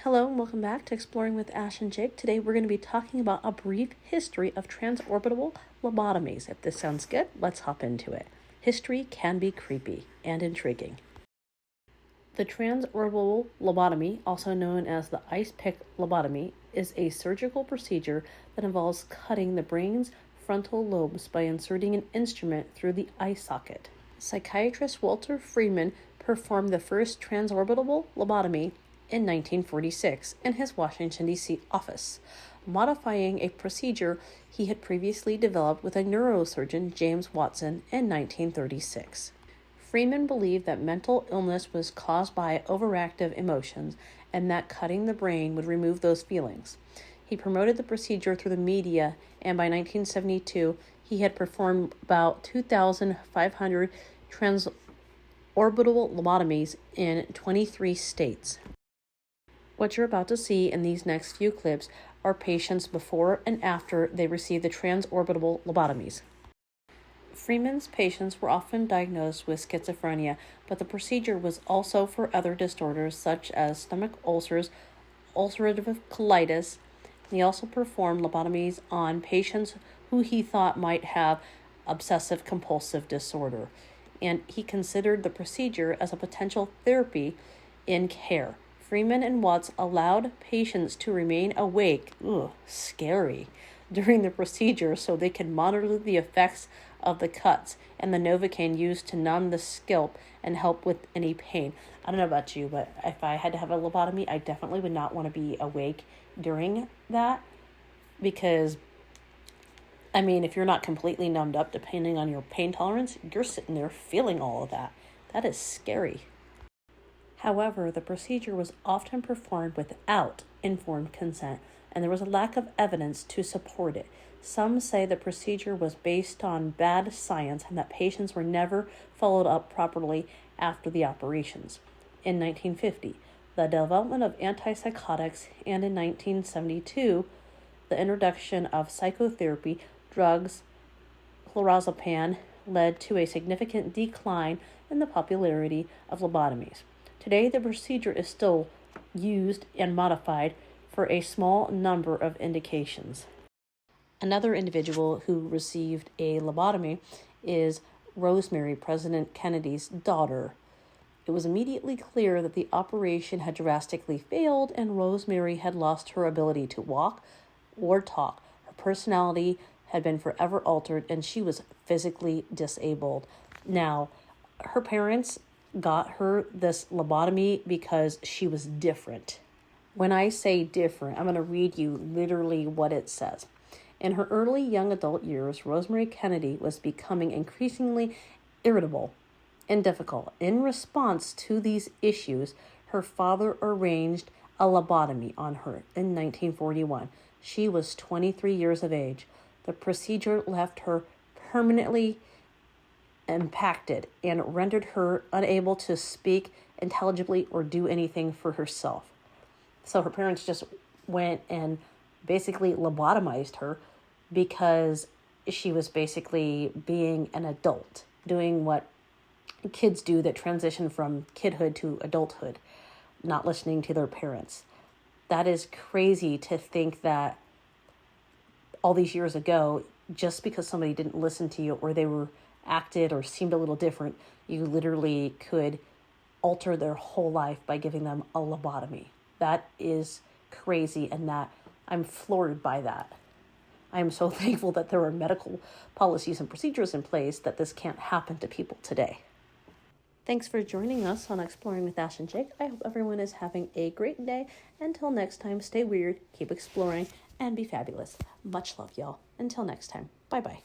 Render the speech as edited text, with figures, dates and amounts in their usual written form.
Hello and welcome back to Exploring with Ash and Jake. Today we're going to be talking about a brief history of transorbital lobotomies. If this sounds good, let's hop into it. History can be creepy and intriguing. The transorbital lobotomy, also known as the ice pick lobotomy, is a surgical procedure that involves cutting the brain's frontal lobes by inserting an instrument through the eye socket. Psychiatrist Walter Freeman performed the first transorbital lobotomy in 1946 in his Washington, D.C. office, modifying a procedure he had previously developed with a neurosurgeon, James Watson, in 1936. Freeman believed that mental illness was caused by overactive emotions and that cutting the brain would remove those feelings. He promoted the procedure through the media, and by 1972, he had performed about 2,500 transorbital lobotomies in 23 states. What you're about to see in these next few clips are patients before and after they received the transorbital lobotomies. Freeman's patients were often diagnosed with schizophrenia, but the procedure was also for other disorders such as stomach ulcers, ulcerative colitis. He also performed lobotomies on patients who he thought might have obsessive compulsive disorder, and he considered the procedure as a potential therapy in care. Freeman and Watts allowed patients to remain awake, scary, during the procedure so they could monitor the effects of the cuts and the Novocaine used to numb the scalp and help with any pain. I don't know about you, but if I had to have a lobotomy, I definitely would not want to be awake during that because, if you're not completely numbed up, depending on your pain tolerance, you're sitting there feeling all of that. That is scary. However, the procedure was often performed without informed consent, and there was a lack of evidence to support it. Some say the procedure was based on bad science and that patients were never followed up properly after the operations. In 1950, the development of antipsychotics, and in 1972, the introduction of psychotherapy drugs, chlorozepam, led to a significant decline in the popularity of lobotomies. Today, the procedure is still used and modified for a small number of indications. Another individual who received a lobotomy is Rosemary, President Kennedy's daughter. It was immediately clear that the operation had drastically failed and Rosemary had lost her ability to walk or talk. Her personality had been forever altered and she was physically disabled. Now, her parents got her this lobotomy because she was different. When I say different, I'm going to read you literally what it says. In her early young adult years, Rosemary Kennedy was becoming increasingly irritable and difficult. In response to these issues, her father arranged a lobotomy on her in 1941. She was 23 years of age. The procedure left her permanently impacted and rendered her unable to speak intelligibly or do anything for herself. So her parents just went and basically lobotomized her because she was basically being an adult, doing what kids do that transition from kidhood to adulthood, not listening to their parents. That is crazy to think that all these years ago, just because somebody didn't listen to you or they were acted or seemed a little different, you literally could alter their whole life by giving them a lobotomy. That is crazy, and that I'm floored by that. I am so thankful that there are medical policies and procedures in place that this can't happen to people today. Thanks for joining us on Exploring with Ash and Jake. I hope everyone is having a great day. Until next time, stay weird, keep exploring, and be fabulous. Much love, y'all. Until next time, bye-bye.